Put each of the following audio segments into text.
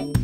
Alright,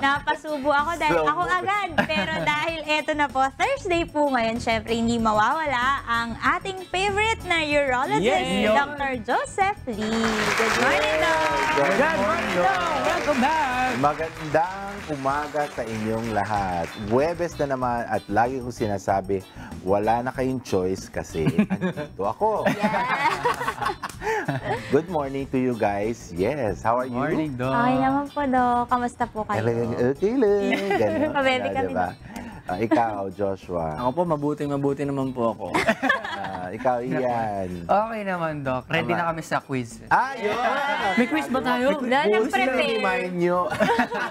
napasubo ako dahil ako agad. Pero dahil eto na po, Thursday po ngayon, syempre hindi mawawala ang ating favorite na urologist, Dr. Joseph Lee. Good morning, Doc! Good morning, Doc! Welcome back! Magandang umaga sa inyong lahat. Huwebes na naman at lagi kong sinasabi, wala na kayong choice kasi andito ako. Good morning to you guys. Yes, how are you? Morning, Doc. Okay naman po, Doc. Kamusta po kayo? Talagang okay lang. Ganun. Pabebe kami, diba? Ikaw, Joshua. Ako po, mabuti naman po ako. Ikaw, Ian. Okay naman, Doc. Ready na kami sa quiz. Yun! May quiz ba tayo? Nag-prepare. Remind nyo.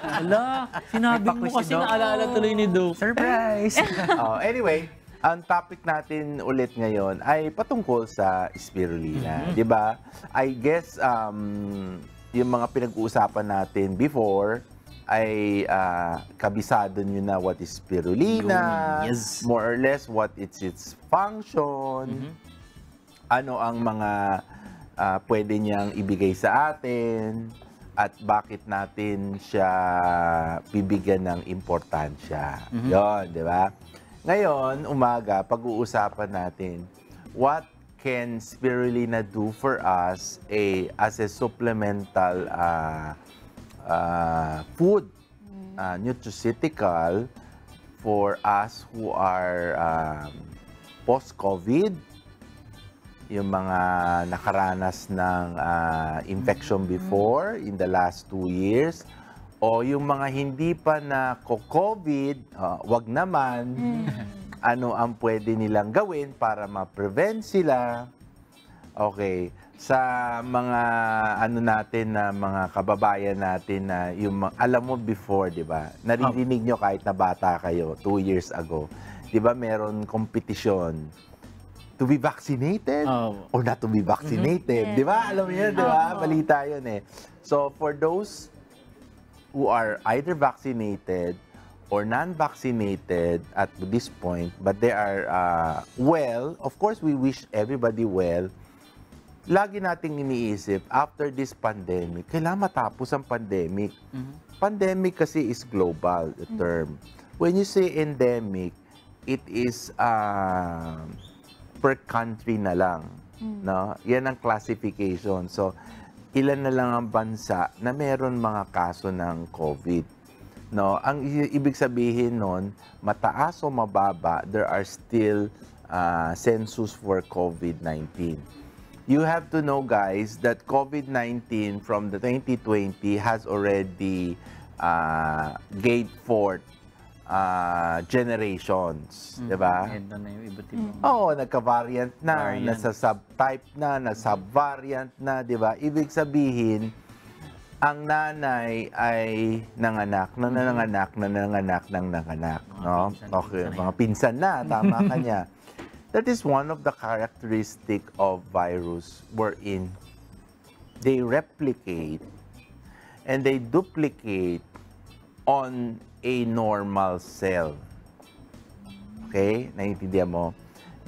Ala, sinabi mo kasi naalala tuloy ni Doc. Surprise! Anyway, ang topic natin ulit ngayon ay patungkol sa spirulina. Di ba? I guess, yung mga pinag-uusapan natin before ay kabisado nyo na what is spirulina, Yes. more or less what its function, ano ang mga pwede niyang ibigay sa atin, at bakit natin siya bibigyan ng importansya. Yun, di ba? Ngayon, umaga, pag-uusapan natin, what can spirulina do for us as a supplemental food, nutraceutical for us who are post-COVID, yung mga nakaranas ng infection before in the last 2 years, o yung mga hindi pa na COVID, wag naman, ano ang pwede nilang gawin para ma-prevent sila. Okay, sa mga ano natin na mga kababayan natin na yung alam mo before, 'di ba? Naririnig nyo kahit na bata kayo 2 years ago. 'Di ba meron competition to be vaccinated or not to be vaccinated. 'Di ba? Alam mo 'yun, 'di ba? Balita 'yun eh. So for those who are either vaccinated or non-vaccinated at this point, but they are well, of course we wish everybody well. Lagi nating iniisip, after this pandemic, kailangan matapos ang pandemic. Pandemic kasi is global, the term. When you say endemic, it is per country na lang. No? Yan ang classification. So, ilan na lang ang bansa na meron mga kaso ng COVID. No? Ang ibig sabihin nun, mataas o mababa, there are still census for COVID-19. You have to know, guys, that COVID-19 from the 2020 has already gave forth generations, di ba? Ito na yung iba't ibang. Oo, nagka-variant na, Variant. nasa subtype na, nasa-subvariant na, di ba? Ibig sabihin, ang nanay ay nanganak, no? Okay, mga pinsan na, tama ka niya. That is one of the characteristic of virus wherein they replicate and they duplicate on a normal cell. Okay? Naiintindihan mo?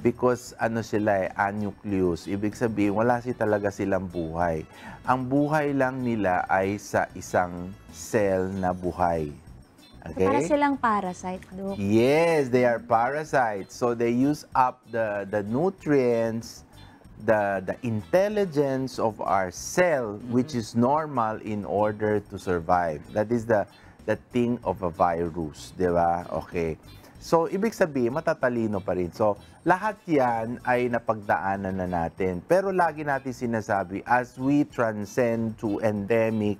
Because ano sila anucleus. Ibig sabihin, wala talaga silang buhay. Ang buhay lang nila ay sa isang cell na buhay. Okay? Para silang parasite, Doc. Yes, they are parasites. So they use up the nutrients, the intelligence of our cell, which is normal in order to survive. That is the thing of a virus, di ba? Okay. So, ibig sabihin, matatalino pa rin. So, lahat yan ay napagdaanan na natin. Pero lagi natin sinasabi, as we transcend to endemic,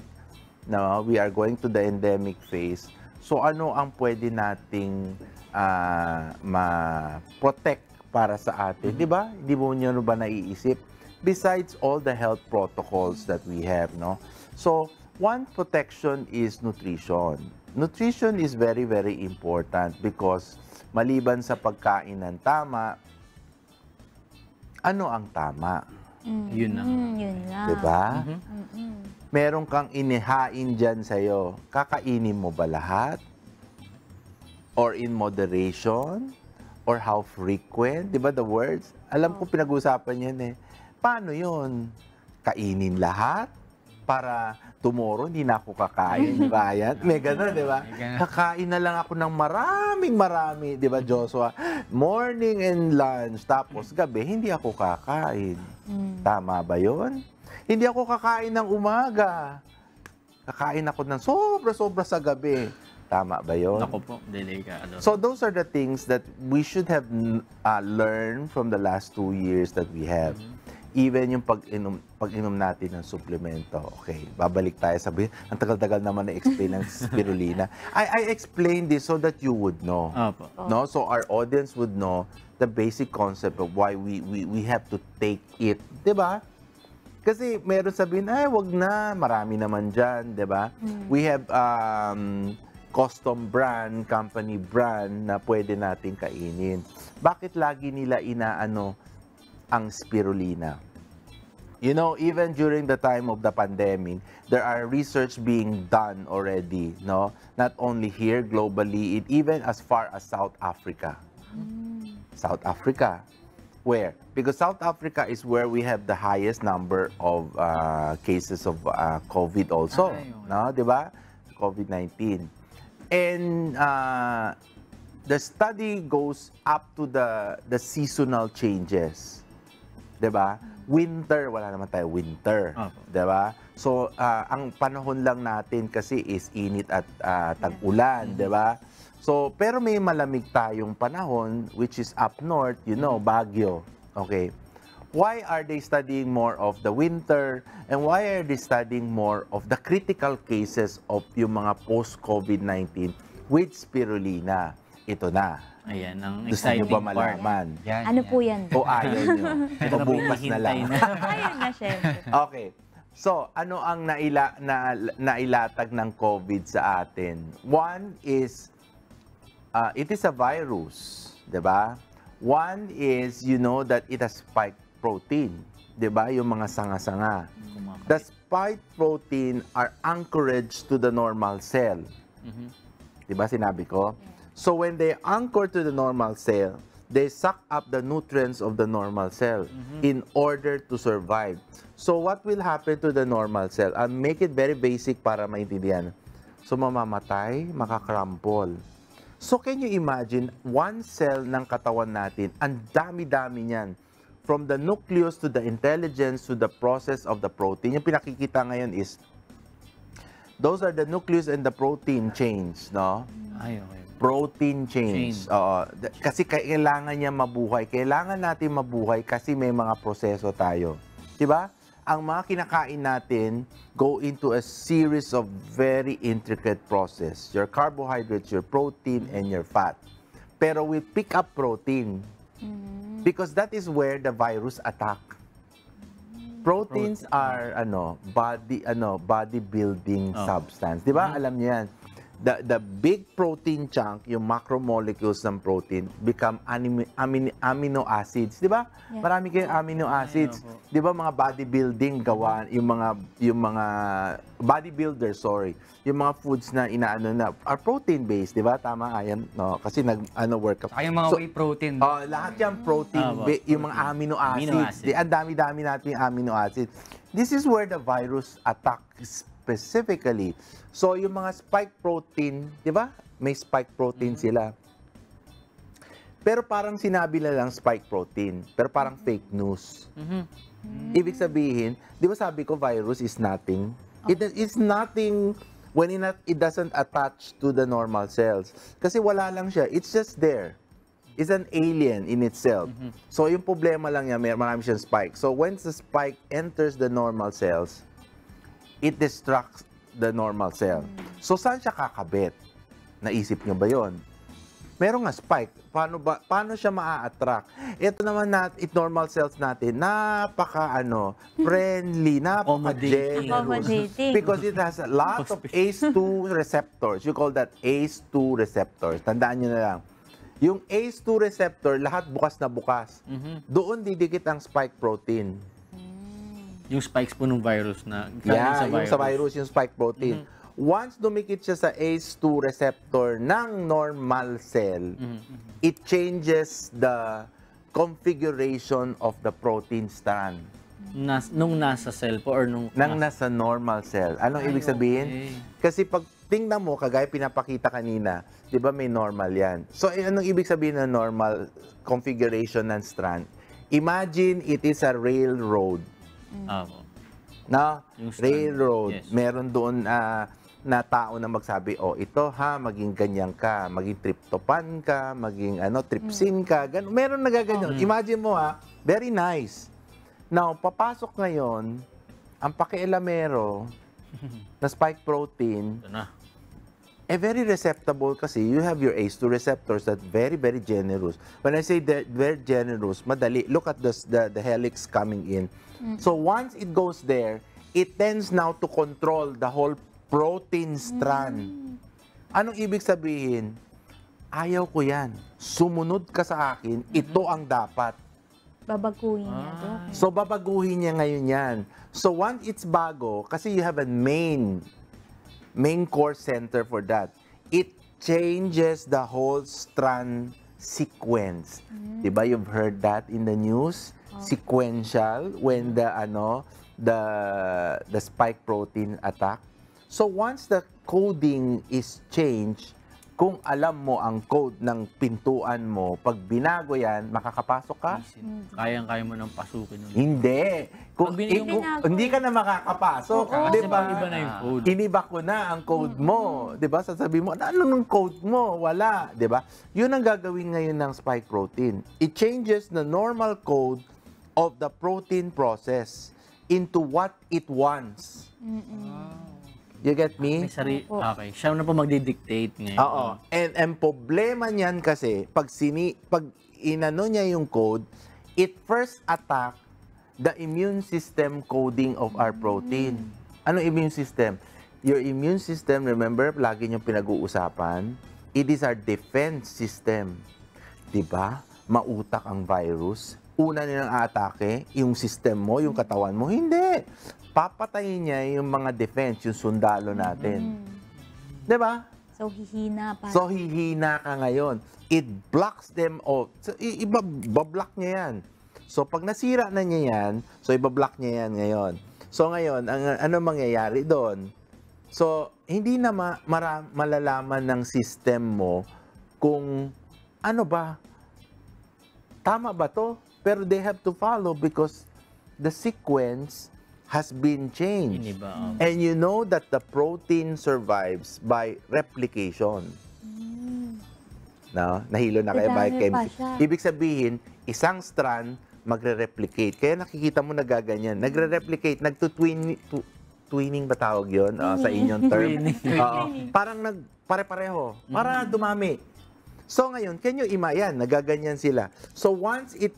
no, we are going to the endemic phase. So, ano ang pwede nating ma-protect para sa atin? Di ba? Hindi mo nyo ba naiisip? Besides all the health protocols that we have, no? So, one protection is nutrition. Nutrition is very, very important because maliban sa pagkain ng tama, ano ang tama? Yun na. Yun lang. Diba? Meron kang inihain dyan sa'yo, kakainin mo ba lahat? Or in moderation? or how frequent, di ba the words? Alam ko pinag-usapan yan eh. Paano yun? Kainin lahat? Para tomorrow hindi na ako kakain, di ba yan? May gano'n, di ba? Kakain na lang ako ng marami, di ba Joshua? Morning and lunch, tapos gabi, hindi ako kakain. Tama ba yun? Hindi ako kakain ng umaga. Kakain ako ng sobra-sobra sa gabi. Tama ba yun? Ako po, delikado. So those are the things that we should have learned from the last 2 years that we have. Even yung pag-inom natin ng suplemento. Okay, babalik tayo. Sabi, ang tagal-tagal naman na-explain ng spirulina. I explained this so that you would know. Opo. No? So our audience would know the basic concept of why we have to take it. Diba? Kasi meron sabihin, ay, wag na, marami naman dyan. Diba? We have custom brand, company brand na pwede natin kainin. Bakit lagi nila inaano ang spirulina? You know, even during the time of the pandemic, there are research being done already, no? Not only here, globally, even as far as South Africa. South Africa. Where? Because South Africa is where we have the highest number of cases of COVID also. No? Diba? COVID-19. And the study goes up to the seasonal changes. Diba? Winter, wala naman tayo winter. Diba? So, ang panahon lang natin kasi is init at tag-ulan. Diba? So, pero may malamig tayong panahon, which is up north, you know, Baguio. Okay? Why are they studying more of the winter? And why are they studying more of the critical cases of yung mga post-COVID-19 with spirulina? Ito na. Ayan, ang Gusto nyo exciting ba part. malaman? Ano po yan? O ayaw nyo? O bukas na lang. Ayun na, syempre. Okay. So, ano ang nailatag ng COVID sa atin? One is, it is a virus. Diba? One is, you know that it has spike protein, 'di ba? Yung mga sanga-sanga. The spike protein are anchorage to the normal cell. 'Di ba sinabi ko? So when they anchor to the normal cell, they suck up the nutrients of the normal cell in order to survive. So what will happen to the normal cell? I'll make it very basic para maintindihan. So mamamatay, makakrampol. So can you imagine, one cell ng katawan natin, ang dami-dami niyan. From the nucleus to the intelligence to the process of the protein. Yung pinakikita ngayon is, those are the nucleus and the protein chains, no? Ay, okay. Protein chains. Kasi kailangan niya mabuhay. Kailangan natin mabuhay kasi may mga proseso tayo. Diba? Ang mga kinakain natin go into a series of very intricate process. Your carbohydrates, your protein, and your fat. Pero we pick up protein. Because that is where the virus attack. Proteins are body building substance. 'Di ba? Alam niyo 'yan. The big protein chunk, yung macromolecules ng protein become amino acids, 'di ba? Yeah. Marami kayong amino acids. 'Di ba mga bodybuilding gawa yung mga bodybuilders, yung mga foods na inaano na are protein based, 'di ba? Tama ayan, no? Kasi workout. Ay yung mga whey protein. Lahat yan protein, yung mga amino acids. Ang dami-dami natin amino acids. This is where the virus attacks specifically. So, yung mga spike protein, di ba? May spike protein sila. Pero parang sinabi na lang spike protein. Pero parang fake news. Ibig sabihin, di ba sabi ko virus is nothing? It's nothing when it doesn't attach to the normal cells. Kasi wala lang siya. It's just there. It's an alien in itself. So, yung problema lang niya, marami siyang spike. So, once the spike enters the normal cells, it destructs the normal cell. So, saan siya kakabit? Naisip niyo ba yon? Meron nga spike. Paano siya maa-attract? Ito naman normal cells natin, friendly, Accommodating. Because it has a lot of ACE2 receptors. You call that ACE2 receptors. Tandaan niyo na lang. Yung ACE2 receptor, lahat bukas na bukas. Doon didikit ang spike protein. Yung spikes po ng virus na yung sa virus, yung spike protein. once dumikit siya sa ACE2 receptor ng normal cell, it changes the configuration of the protein strand. Nung nasa cell po or nung... Nang nasa normal cell. Anong ibig sabihin? Okay. Kasi pag tingnan mo, kagaya pinapakita kanina, di ba may normal yan? So, anong ibig sabihin ng normal configuration ng strand? Imagine it is a railroad. Opo. No? Yung strand. Railroad. Yes. Meron doon na tao na magsabi, oh, ito ha, maging ganyan ka, maging tryptophan ka, maging trypsin ka, ganun. Meron nagaganyan. Imagine mo ha, very nice. Now, papasok ngayon, ang pakialamero na spike protein, Ito na. very receptible kasi you have your ACE2 receptors that very, very generous. When I say that very generous, madali. Look at the helix coming in. So once it goes there, it tends now to control the whole protein strand. Anong ibig sabihin? Ayaw ko yan. Sumunod ka sa akin, ito ang dapat. Babaguhin niya to. So, babaguhin niya ngayon yan. So, once it's bago, kasi you have a main core center for that, it changes the whole strand sequence. Diba? You've heard that in the news? Sequential, when the spike protein attack. So, once the coding is changed, kung alam mo ang code ng pintuan mo, pag binago yan, makakapasok ka? Kayang-kaya mo nang pasukin yun. Hindi. Kung, Pag binago- hindi ka na makakapasok. Kasi Di ba? iba na yung code. Iniba ko na ang code mo. Di ba? Sasabihin mo, ano nung code mo? Wala. Di ba? Yun ang gagawin ngayon ng spike protein. It changes the normal code of the protein process into what it wants. You get me? May okay. Siya na po magdi-dictate ngayon. Oo. And problema niyan kasi, pag inano niya yung code, it first attack the immune system coding of our protein. Ano immune system? Your immune system, remember, lagi niyong pinag-uusapan, it is our defense system. Diba? Mautak ang virus. Una nilang atake, yung system mo, yung katawan mo. Hindi. Papatayin niya yung mga defense, yung sundalo natin. Diba? So, hihina pa. So, hihina ka ngayon. It blocks them off. So, ibablock niya yan. So, pag nasira na niya yan, so, ibablock niya yan ngayon. So, ngayon, ano mangyayari doon? So, hindi na malalaman ng system mo kung ano ba, tama ba to? Pero they have to follow because the sequence has been changed. Iniba. And you know that the protein survives by replication. No? Nahilo na kayo by Dadami pa chemistry. siya. Ibig sabihin, isang strand magre-replicate. Kaya nakikita mo nagaganyan. Nagre-replicate, twinning ba tawag yun sa inyong term? Oo. Parang pare-pareho. Para dumami. So ngayon, can you imagine? Nagaganyan sila. So once it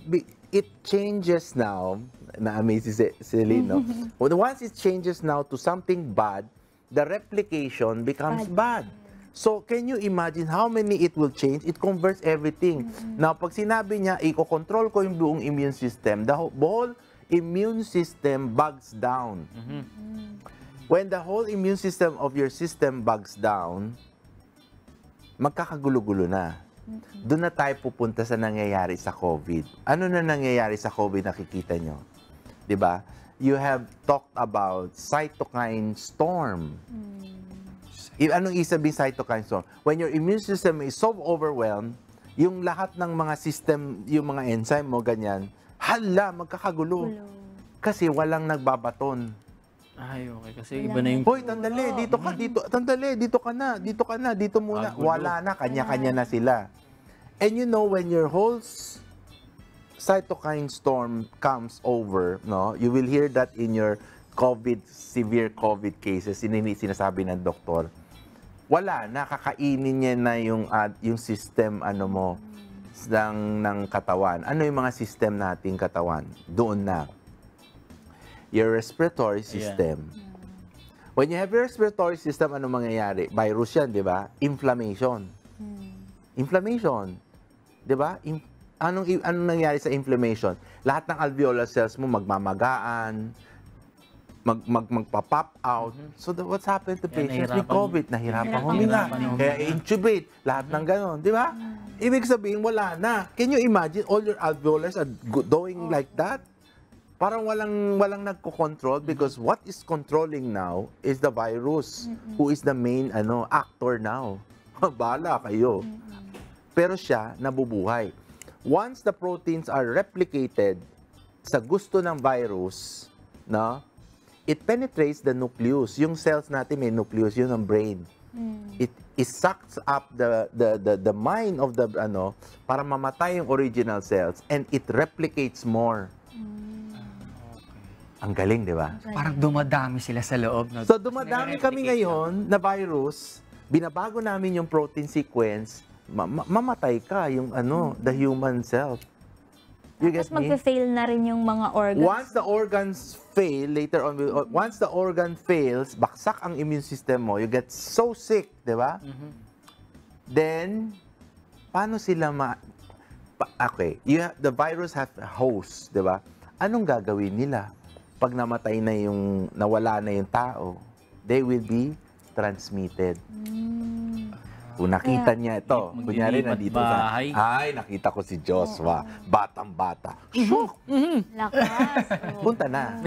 changes now, na-amaze si Celine, no? Once it changes now to something bad, the replication becomes bad. So, can you imagine how many it will change? It converts everything. Now, pag sinabi niya, i-control ko yung buong immune system, the whole immune system bugs down. When the whole immune system of your system bugs down, magkakagulo-gulo na. Doon na tayo pupunta sa nangyayari sa COVID. Ano na nangyayari sa COVID nakikita nyo? Diba? You have talked about cytokine storm. Anong isabi cytokine storm? When your immune system is so overwhelmed, yung lahat ng mga system, yung mga enzyme mo, ganyan, hala, magkakagulo. Kasi walang nagbabaton. Ay, okay. Kasi iba na yung... Hoy, tandali, dito ka, dito ka na, dito muna. Wala na, kanya-kanya na sila. And you know, when your whole cytokine storm comes over, no, you will hear that in your severe COVID cases, sinasabi ng doktor, wala, nakakainin niya na yung system, mo, ng katawan. Ano yung mga system nating katawan? Doon na. Your respiratory system. When you have your respiratory system, ano mangyayari? Virus yan, di ba? Inflammation. Inflammation. Di ba? Anong nangyayari sa inflammation? Lahat ng alveolar cells mo magmamagaan. magpa-pop out. So what's happened to Kaya patients with COVID? Nahirapan Nahirapan huminga. huminga. Kaya intubate, lahat ng ganon, di ba? Ibig sabihin, wala na. Can you imagine all your alveolars are going like that? Parang walang nagko-control because what is controlling now is the virus who is the main actor now. Bahala kayo. Pero siya nabubuhay. Once the proteins are replicated sa gusto ng virus, no? It penetrates the nucleus. Yung cells natin may nucleus, yun ang brain. It sucks up the mind of the para mamatay yung original cells and it replicates more. Ang galing, di ba? Parang dumadami sila sa loob. No? So dumadami kami ngayon na virus, binabago namin yung protein sequence, mamatay ka yung the human self. You Tapos get me? magpe-fail na rin yung mga organs. Once the organs fail, later on, once the organ fails, baksak ang immune system mo, you get so sick, di ba? Then, paano sila okay, the virus have a host, di ba? Anong gagawin nila? Pag namatay na nawala na yung tao, they will be transmitted. Kung nakita niya ito, kunyari nandito sa... bahay. Ay, nakita ko si Joshua, batang-bata. Shook! Lakas. Punta na.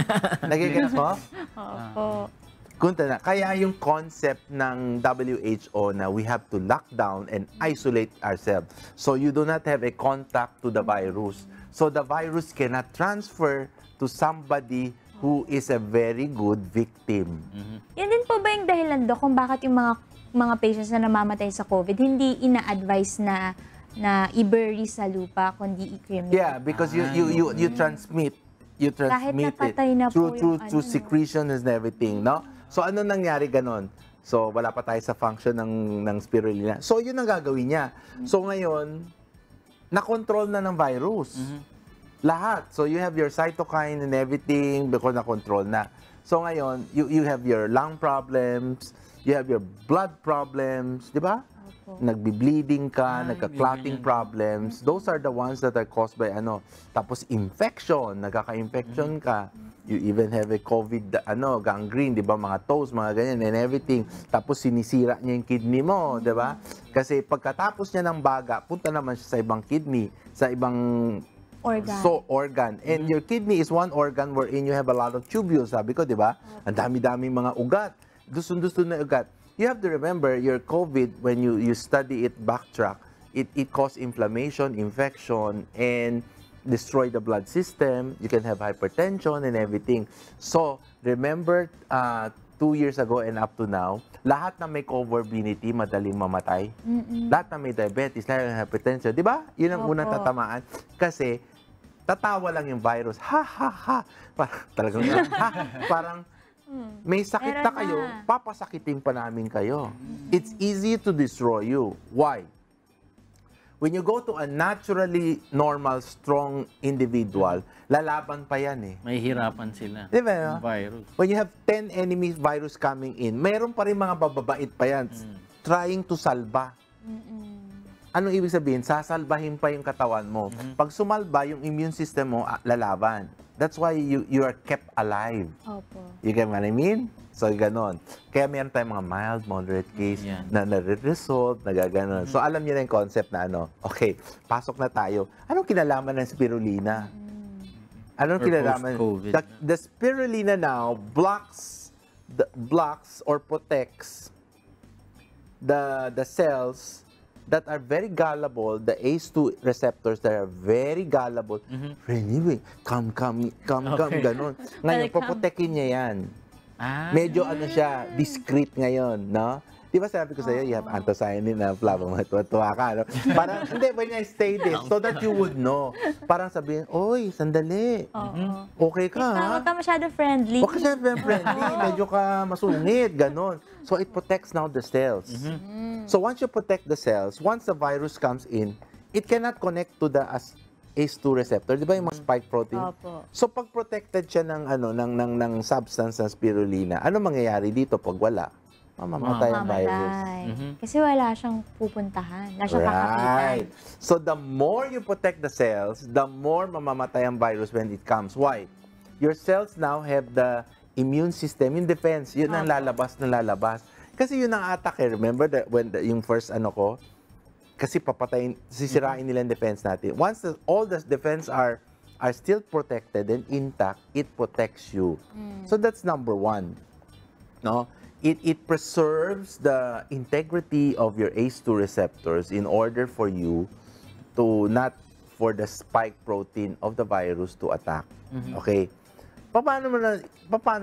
Nagigets mo? Opo. Punta na. Kaya yung concept ng WHO na we have to lock down and isolate ourselves. So you do not have a contact to the virus. So the virus cannot transfer to somebody who is a very good victim. Yan din po ba yung dahilan, Dok, kung bakit yung mga patients na namamatay sa COVID, hindi ina-advise na i-bury sa lupa, kundi i-cremate? Yeah, because you transmit Kahit it napatay na po through yung secretion and everything, no? So ano nangyari ganon? So wala pa tayo sa function ng spirulina. So yun ang gagawin niya. So ngayon, na-control na ng virus. Lahat. So you have your cytokine and everything because na-control na. So ngayon, you have your lung problems, you have your blood problems, di ba? Nagbi-bleeding ka, nagka-clotting problems. Those are the ones that are caused by Tapos infection, nagkaka-infection ka. You even have a COVID, gangrene, di ba? Mga toes, mga ganyan and everything. Tapos sinisira niya yung kidney mo, di ba? Kasi pagkatapos niya ng baga, punta naman siya sa ibang kidney, sa ibang organ. And your kidney is one organ wherein you have a lot of tubules, sabi ko, di ba? Ang dami-daming mga ugat. Gusto na ugat. You have to remember, your COVID, when you study it, backtrack, it causes inflammation, infection, and destroy the blood system. You can have hypertension and everything. So, remember, 2 years ago and up to now, lahat na may comorbidity, madaling mamatay. Lahat na may diabetes, lahat na hypertension. Di ba? Yun ang unang tatamaan. Kasi, tatawa lang yung virus. Ha, ha, ha. Talagang, ha, parang, may sakit na kayo, papasakitin pa namin kayo. It's easy to destroy you. Why? When you go to a naturally normal, strong individual, lalaban pa yan eh. May hirapan sila. Di ba? Yung virus. When you have 10 enemy virus coming in, mayroon pa rin mga bababait pa yan, trying to salba. Anong ibig sabihin? Sasalbahin pa yung katawan mo. Pag sumalba, yung immune system mo, lalaban. That's why you are kept alive. Opo. You get what I mean? So, ganon. Kaya meron tayong mga mild, moderate case na nare-resolve, nagaganon. So, alam niyo na yung concept na okay, pasok na tayo. Anong kinalaman ng spirulina? Anong kinalaman? The spirulina now blocks or protects the cells that are very gullible, the ACE2 receptors that are very gullible. Anyway, come, ganon. Ngayon, poprotekin niya yan. Medyo siya, discreet ngayon, no? Di ba sabi ko sa'yo, you have anthocyanin na tuwa ka, no? Parang, hindi, when I say this, so that you would know. Parang sabihin, oy, sandali. Okay ka, ha? Huwag ka masyado friendly. Huwag ka masyado friendly. Medyo ka masungit, ganon. So, it protects now the cells. So, once you protect the cells, once the virus comes in, it cannot connect to the ACE2 receptor. Di ba yung mga spike protein? Opo. So, pag protected siya ng substance ng spirulina, ano mangyayari dito pag wala? Mamamatay ang virus. Kasi wala siyang pupuntahan. Wala siyang kakapitan. So, the more you protect the cells, the more mamamatay ang virus when it comes. Why? Your cells now have the immune system, yung defense, yun ang lalabas na lalabas. Kasi yun ang attack eh. Remember yung first ano ko? Kasi papatayin, sisirain nila yung defense natin. Once all the defense are still protected and intact, it protects you. So that's number one. No? It preserves the integrity of your ACE2 receptors in order for you to not for the spike protein of the virus to attack. Okay? Paano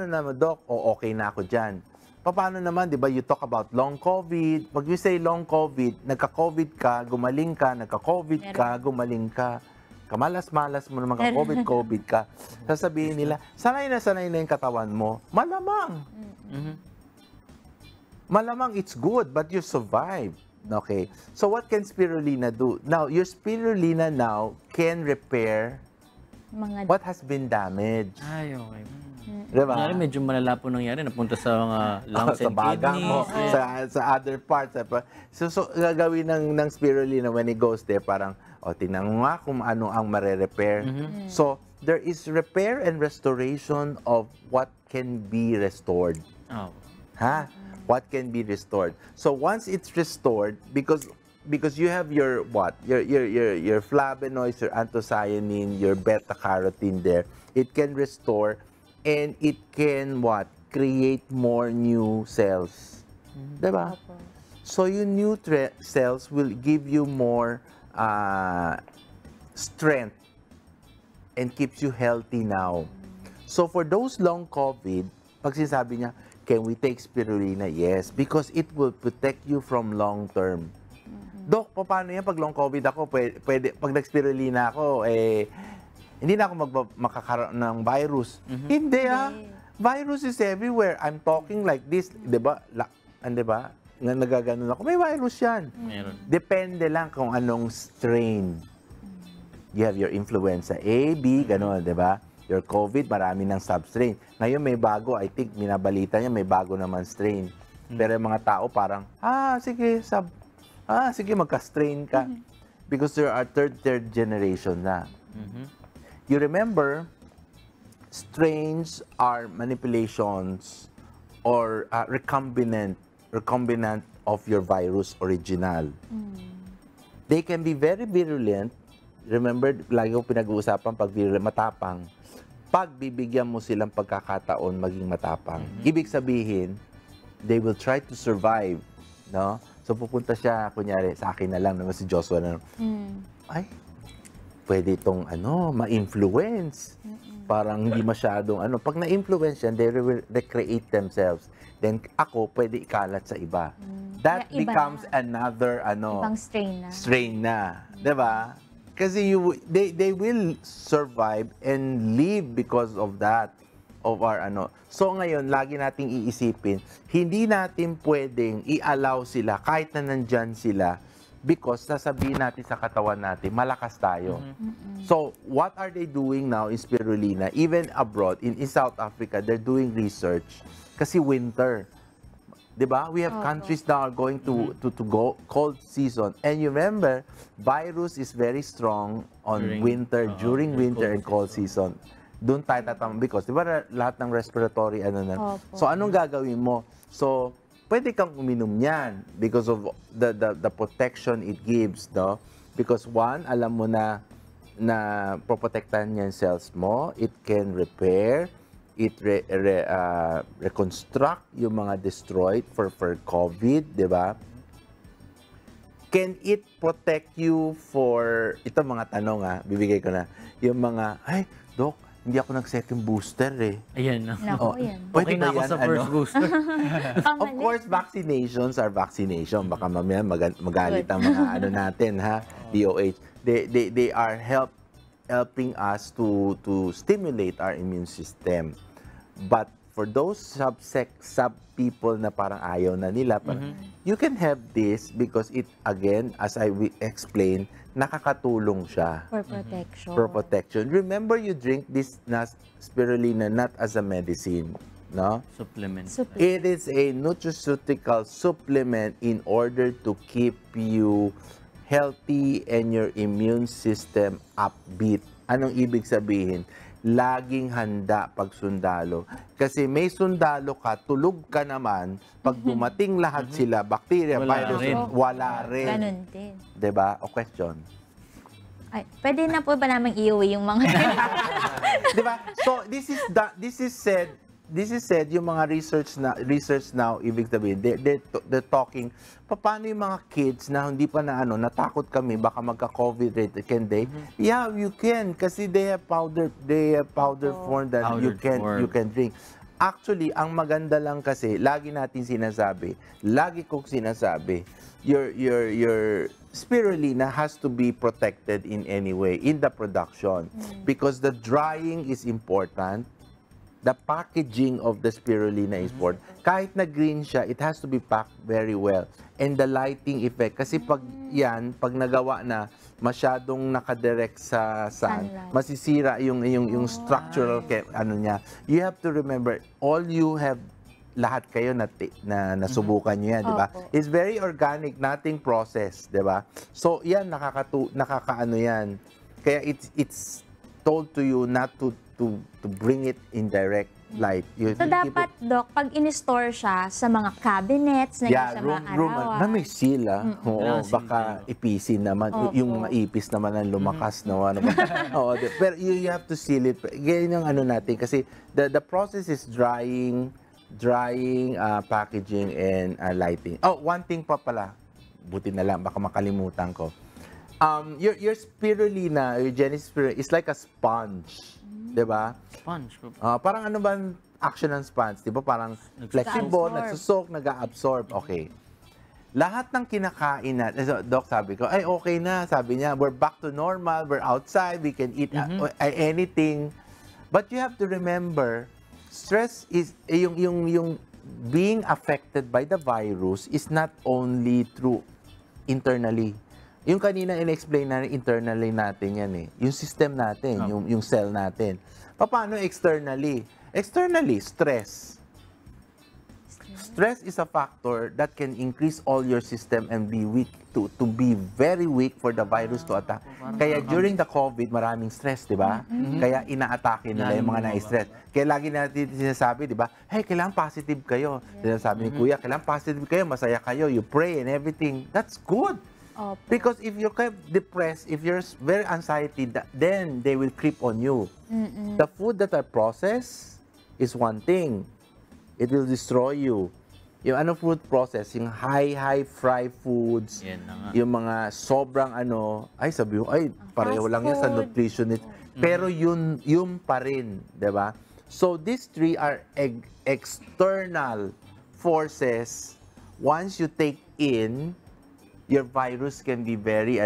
naman, Doc? O okay na ako dyan. Paano naman, di ba, you talk about long COVID. Pag you say long COVID, nagka-COVID ka, gumaling ka, nagka-COVID ka, gumaling ka. Kamalas-malas mo naman ka-COVID ka. Sasabihin nila, sanay na yung katawan mo. Malamang. Malamang it's good, but you survive. Okay. So what can spirulina do? Now, your spirulina now can repair what has been damaged. Ay, okay. Diba? Kunyari, medyo malala po nangyari. Napunta sa mga lungs and kidneys. Mo, sa other parts. So gagawin ng spirulina when it goes there, parang, tingnan mo nga kung ano ang mare-repair. So, there is repair and restoration of what can be restored. Ha? What can be restored. So, once it's restored, because you have your flavonoids, your anthocyanin, your beta-carotene there, it can restore and it can create more new cells. Diba? So yung new cells will give you more strength and keeps you healthy now. So for those long COVID, pag sinasabi niya, can we take spirulina? Yes, because it will protect you from long term. Dok, paano yan pag long COVID ako? Pwede, pag nag-spirulina ako, hindi na ako makakaroon ng virus. Hindi Virus is everywhere. I'm talking like this. Diba? Diba? Nagaganon ako. May virus yan. Meron. Depende lang kung anong strain. You have your influenza A, B, gano'n, diba? Your COVID, marami ng substrain. Ngayon may bago, I think, minabalita niya, may bago naman strain. Pero yung mga tao parang, sige, magka-strain ka. Because there are third generation na. You remember, strains are manipulations or recombinant of your virus original. They can be very virulent. Remember, lagi ko pinag-uusapan pag virulent, matapang. Pag bibigyan mo silang pagkakataon maging matapang. Ibig sabihin, they will try to survive. No? So pupunta siya, kunyari, sa akin na lang, naman si Joshua na, ay, pwede itong ma-influence. Parang hindi masyadong pag na-influence yan, they will recreate themselves. Then ako, pwede ikalat sa iba. That becomes another ibang strain na. Diba? Kasi they will survive and live because of that. Of our So ngayon, lagi nating iisipin, hindi natin pwedeng i-allow sila kahit na nandyan sila because sasabihin natin sa katawan natin, malakas tayo. So, what are they doing now in spirulina? Even abroad, in South Africa, they're doing research kasi winter. Diba? We have countries now are going to go cold season. And you remember, virus is very strong on during winter and cold season. Doon tayo tatamang because, di ba, lahat ng respiratory, So, anong gagawin mo? So, pwede kang uminom niyan because of the protection it gives, no? Because one, alam mo na proprotektahan niya yung cells mo. It can repair, it reconstruct yung mga destroyed for COVID, di ba? Can it protect you for, ito mga tanong bibigay ko na, yung mga, ay, Doc, hindi ako nag-second booster Ayan. Pwede okay na ako sa first booster. Of course, vaccinations are vaccination. Baka mamaya magalit ang mga natin, DOH. They are helping us to stimulate our immune system. But for those sub people na parang ayaw na nila, you can have this because it, again, as I explained, nakakatulong siya. For protection. Remember, you drink this spirulina not as a medicine, no? Supplement. It is a nutraceutical supplement in order to keep you healthy and your immune system upbeat. Anong ibig sabihin? laging handa pag sundalo. Kasi may sundalo ka, tulog ka naman, pag dumating lahat sila, bacteria, Wala virus, rin. wala rin. Ganun din. Diba? O question? Ay, pwede na po ba namin iuwi yung mga... Diba? So, this is said, yung mga research now, ibig sabihin, they're talking, paano yung mga kids na hindi pa na natakot kami, baka magka-COVID rate, can they? Yeah, you can, kasi they have powder form that you Powdered form. can drink. Actually, ang maganda lang kasi, lagi kong sinasabi, your spirulina has to be protected in any way, in the production, because the drying is important. The packaging of the spirulina is important. Kahit na green siya, it has to be packed very well. And the lighting effect, kasi pag nagawa na masyadong nakadirect sa sun, Sunlight. masisira yung structural niya. You have to remember, lahat kayo na nasubukan nyo yan, di ba? Opo. It's very organic, nothing processed, di ba? So, yan, nakakaano yan. Kaya it's told to you not to bring it in direct light. So, dapat, Doc, pag in-store siya sa mga cabinets, sa mga arawan. na may seal, Oo, Kailangan baka ipisin naman. Opo. Yung mga ipis naman ang lumakas na ano ba. Oo, pero you have to seal it. Ganyan yung natin. Kasi the process is drying, packaging, and lighting. Oh, one thing pa pala. Buti na lang, baka makalimutan ko. Your spirulina, your Genesis spirulina, is like a sponge. Diba? Sponge. Parang ano ba ang action ng sponge? Diba parang flexible, nagsusok, nag-absorb. Okay. Lahat ng kinakain natin, Doc, sabi ko, ay okay na. Sabi niya, we're back to normal, we're outside, we can eat anything. But you have to remember, stress is, yung being affected by the virus is not only through internally. Yung kanina in-explain na internally natin yan eh. Yung system natin, yung cell natin. Paano externally? Externally, stress. Stress is a factor that can increase all your system and be weak to be very weak for the virus to attack. Kaya during the COVID, maraming stress, di ba? Kaya inaatake nila yung mga na-stress. Kaya lagi natin sinasabi, di ba? Hey, kailangan positive kayo. Sinasabi ni Kuya, kailangan positive kayo, masaya kayo, you pray and everything. That's good. Opo. Because if you're kind of depressed, if you're very anxiety, then they will creep on you. The food that are processed is one thing. It will destroy you. Yung food process, yung high fry foods, Yan na nga. yung mga sobrang ay sabi ko, ay pareho Fast lang yan sa food. nutritionist. Pero yun pa rin, di ba? So these three are external forces. Once you take in, your virus can be very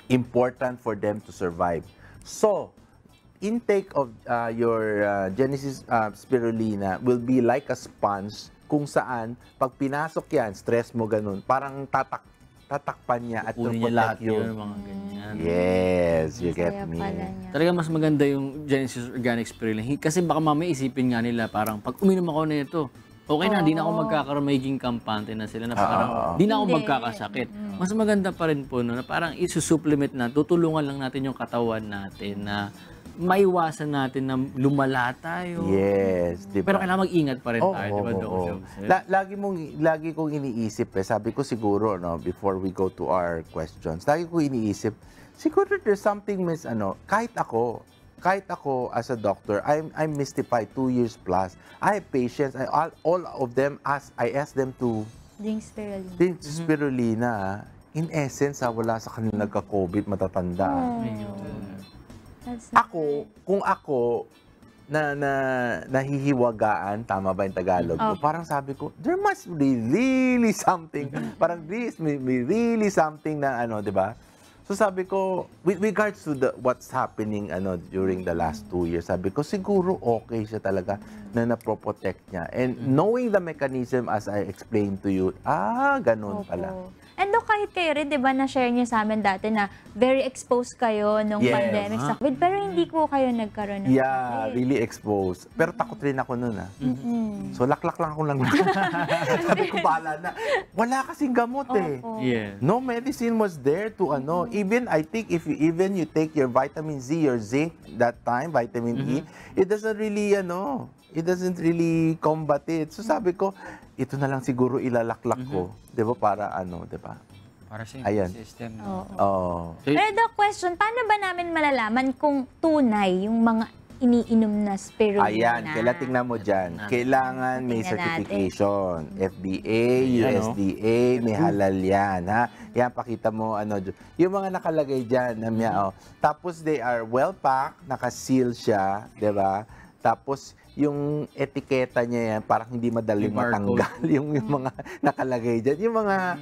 important for them to survive. So, intake of your Genesis spirulina will be like a sponge kung saan pag pinasok yan, stress mo ganun, parang tatakpan niya at Kunin niya lahat yun, mga ganyan. Yes, you Kaya get me. pala niya. Talaga mas maganda yung Genesis Organic Spirulina. Kasi baka mamaya isipin nga nila parang pag uminom ako na ito, okay na, di na ako magkakaroon, magiging kampante na sila na parang di na ako magkakasakit. Mas maganda pa rin po no, na parang isusupplement na, tutulungan lang natin yung katawan natin na maiwasan natin na lumala tayo. Yes, di ba? Pero kailangan mag-ingat pa rin tayo, di ba, Doc Joseph? Lagi kong iniisip sabi ko siguro before we go to our questions. Lagi ko iniisip siguro there's something kahit ako as a doctor, I'm mystified 2 years plus. I have patients, all of them I ask them to Drink spirulina. drink spirulina. In essence, wala sa kanila nagka-COVID, matatanda. That's not Kung ako nahihiwagaan, tama ba yung Tagalog ko? Parang sabi ko, there must be really something. Parang this may really something na di ba? So sabi ko, with regards to what's happening during the last 2 years, sabi ko siguro okay siya talaga na naproprotect niya. And knowing the mechanism as I explained to you, ganun pala. And Dok, kahit kayo rin, di ba, na-share niyo sa amin dati na very exposed kayo nung Yes. pandemic sa COVID, pero hindi po kayo nagkaroon ng Yeah, COVID. really exposed. Pero takot rin ako nun, Mm-mm. So, laklak lang ako lang. Sabi ko, bahala na. Wala kasing gamot eh. Opo. Yeah. No medicine was there to even I think if you take your vitamin Z, your zinc that time, vitamin E, it doesn't really combat it. So sabi ko, ito na lang siguro ilalaklak ko, 'di ba, para 'di ba? Para sa Ayan. immune system. Oo. Oh. Pero Doc, question, paano ba namin malalaman kung tunay yung mga iniinom na spirulina? Ayan, kailangan tingnan mo dyan. Kailangan may Tingnan natin. certification. FDA, USDA, may halal yan. Ha? Yan, pakita mo. Yung mga nakalagay dyan. Tapos they are well-packed, naka-seal siya. Diba? Tapos yung etiketa niya yan, parang hindi madaling Yung barcode. matanggal. yung mga nakalagay dyan. Yung mga,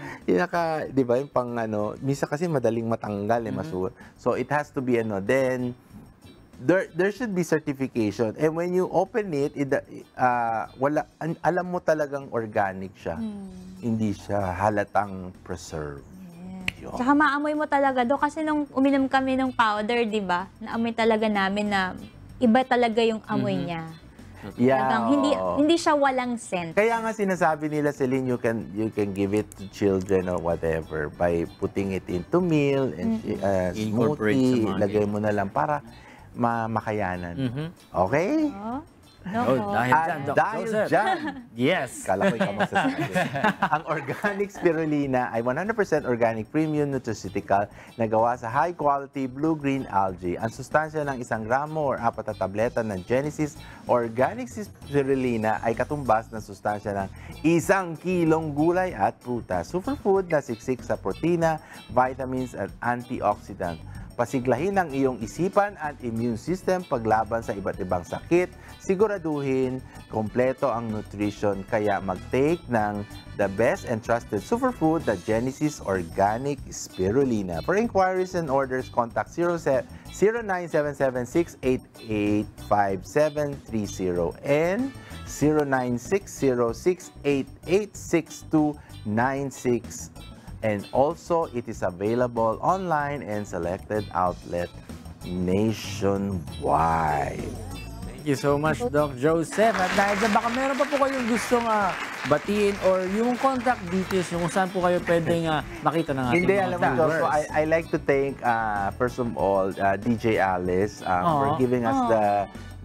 di ba, yung pang misa kasi madaling matanggal. So it has to be then, there should be certification. And when you open it, alam mo talagang organic siya. Hindi siya halatang preserve. Yun. Tsaka maamoy mo talaga, Doc, kasi nung uminom kami ng powder, di ba, naamoy talaga namin na iba talaga yung amoy niya. Yeah, Talagang oo. hindi siya walang scent. Kaya nga sinasabi nila, Celine, you can give it to children or whatever by putting it into meal and Incorporate smoothie, sa mga lagay mo na lang para makayanan. Okay? Oh, Oh, dahil At dyan, Doc dahil Joseph. dyan, Yes. kala ko ikaw magsasabi. Ang organic spirulina ay 100% organic premium nutraceutical na gawa sa high-quality blue-green algae. Ang sustansya ng 1 gramo or 4 na tableta ng Genesis Organic Spirulina ay katumbas ng sustansya ng 1 kilong gulay at prutas. Superfood na siksik sa protina, vitamins at antioxidant. Pasiglahin ang iyong isipan at immune system paglaban sa iba't ibang sakit. Siguraduhin kompleto ang nutrition, kaya mag-take ng the best and trusted superfood, the Genesis Organic Spirulina. For inquiries and orders, contact 0977-688-5730 and 0960-688-6296. And also, it is available online and selected outlet nationwide. Thank you so much, Doc Joseph. At dahil dyan, baka meron pa po kayong gustong batiin or yung contact details nyo kung saan po kayo pwedeng makita ng ating Hindi, mga alam mo, viewers. Joshua, I like to thank, first of all, DJ Alice for giving us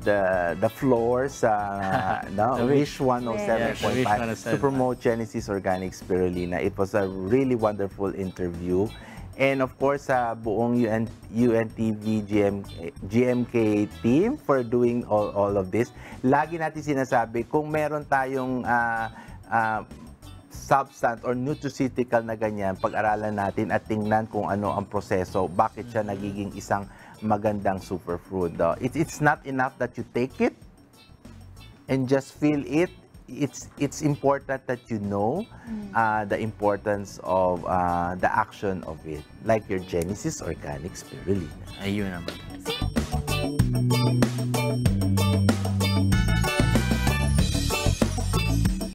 the floor sa Wish Yes, Wish 107.5 to promote Genesis Organic Spirulina. It was a really wonderful interview. And of course, sa buong UNTV GMK team for doing all of this. Lagi natin sinasabi, kung meron tayong substance or nutraceutical na ganyan, pag-aralan natin at tingnan kung ano ang proseso, bakit siya nagiging isang magandang superfood. It's not enough that you take it and just feel it. It's important that you know the importance of the action of it, like your Genesis Organic Spirulina. Ayun naman.